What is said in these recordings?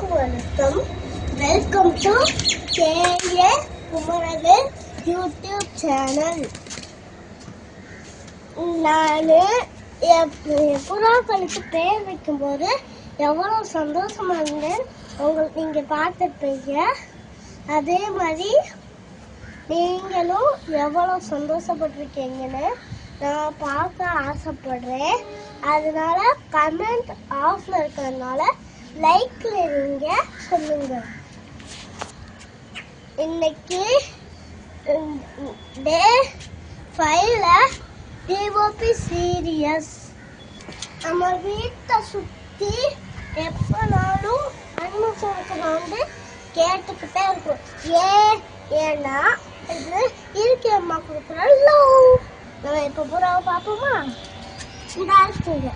அனைவருக்கும் வணக்கம். Welcome to K A Kumaravel YouTube channel. நான் என் புறாக்களுக்கு பேர் வைக்கும்போது எவ்வளோ சந்தோஷமா இருந்தேன் உங்களுக்கு நீங்க பார்த்துருப்பீங்க. அதே மாதிரி நீங்களும் எவ்வளோ சந்தோஷப்பட்டிருக்கீங்கன்னு நான் பார்க்க ஆசைப்படுறேன். அதனால கமெண்ட் ஆஃப்ல இருக்கிறதுனால லைக்ல நீங்க சொல்லுங்க. இன்னைக்கு டே 5ல டிஓபி சீரியஸ். நம்ம வீட்டை சுத்தி எப்பனாலும் அன்மசோக்கு வந்து கேட்டுக்கிட்டே இருக்கும். ஏன்னா இது இயற்கை அம்மா கொடுக்குற லவ். நம்ம இப்ப புறாவை பார்ப்போமா? இந்த இருக்குங்க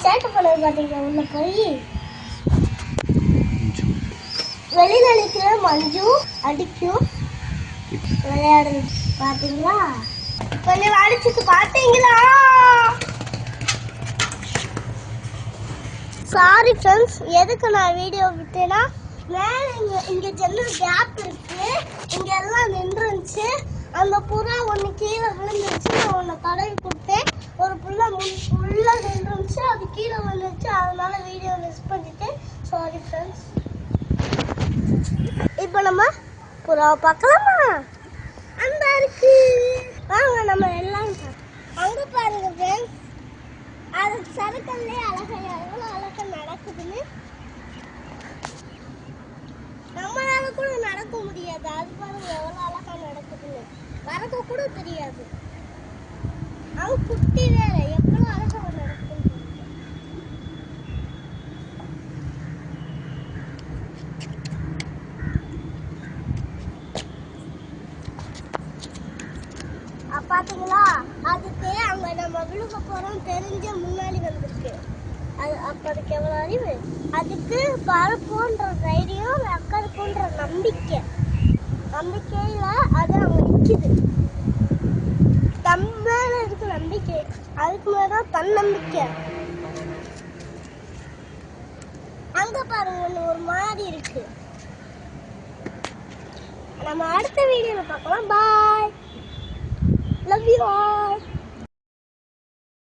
சேட்டை பண்ணது பார்த்தீங்களா? உள்ள போய் வெளியில அடிக்கிற மஞ்சு அடிக்கும் விளையாடுறது பாத்தீங்களா? கொஞ்சம் அடிச்சுட்டு பாத்தீங்களா? சாரி ஃப்ரெண்ட்ஸ், எதுக்கு நான் வீடியோ விட்டேன்னா மேல இங்க ஜன்னல் கேப் இருக்கு, இங்க எல்லாம் நின்றுச்சு. அந்த புறா ஒண்ணு கீழே விழுந்துருச்சு. நான் ஒன்னு தடவி கொடுத்தேன். ஒரு புள்ள உள்ள நின்றுச்சு, அது கீழே விழுந்துருச்சு. அதனால வீடியோ மிஸ் பண்ணிட்டேன். Sorry friends. இப்போ நம்ம புறாவை பார்க்கலாமா? அந்த இருக்கு வாங்க நம்ம எல்லாம் அங்க பாருங்க ஃப்ரெண்ட்ஸ். அது சறுக்கல்லே அழகா எவ்வளோ அழகா நடக்குதுன்னு. நம்மளால கூட நடக்க முடியாது. அது பாருங்க எவ்வளோ அழகா நடக்குதுன்னு. பறக்க கூட தெரியாது. அவ குட்டி வேற எவ்வளோ அழகா நடக்குது. பாத்தீங்களா? அதுக்கு அங்க நம்ம விழுக போறோம் தெரிஞ்ச முன்னாடி வந்திருக்கு. அது அப்ப அதுக்கு எவ்வளவு அறிவு. அதுக்கு பறப்போன்ற தைரியம், அக்கறைக்குன்ற நம்பிக்கையில அது அங்க நிக்குது. தம்மேல இருக்கு நம்பிக்கை, அதுக்கு மேலதான் தன்னம்பிக்கை. அங்க பாருங்க ஒரு மாதிரி இருக்கு. நம்ம அடுத்த வீடியோல பார்க்கலாம். பாய். Love you all.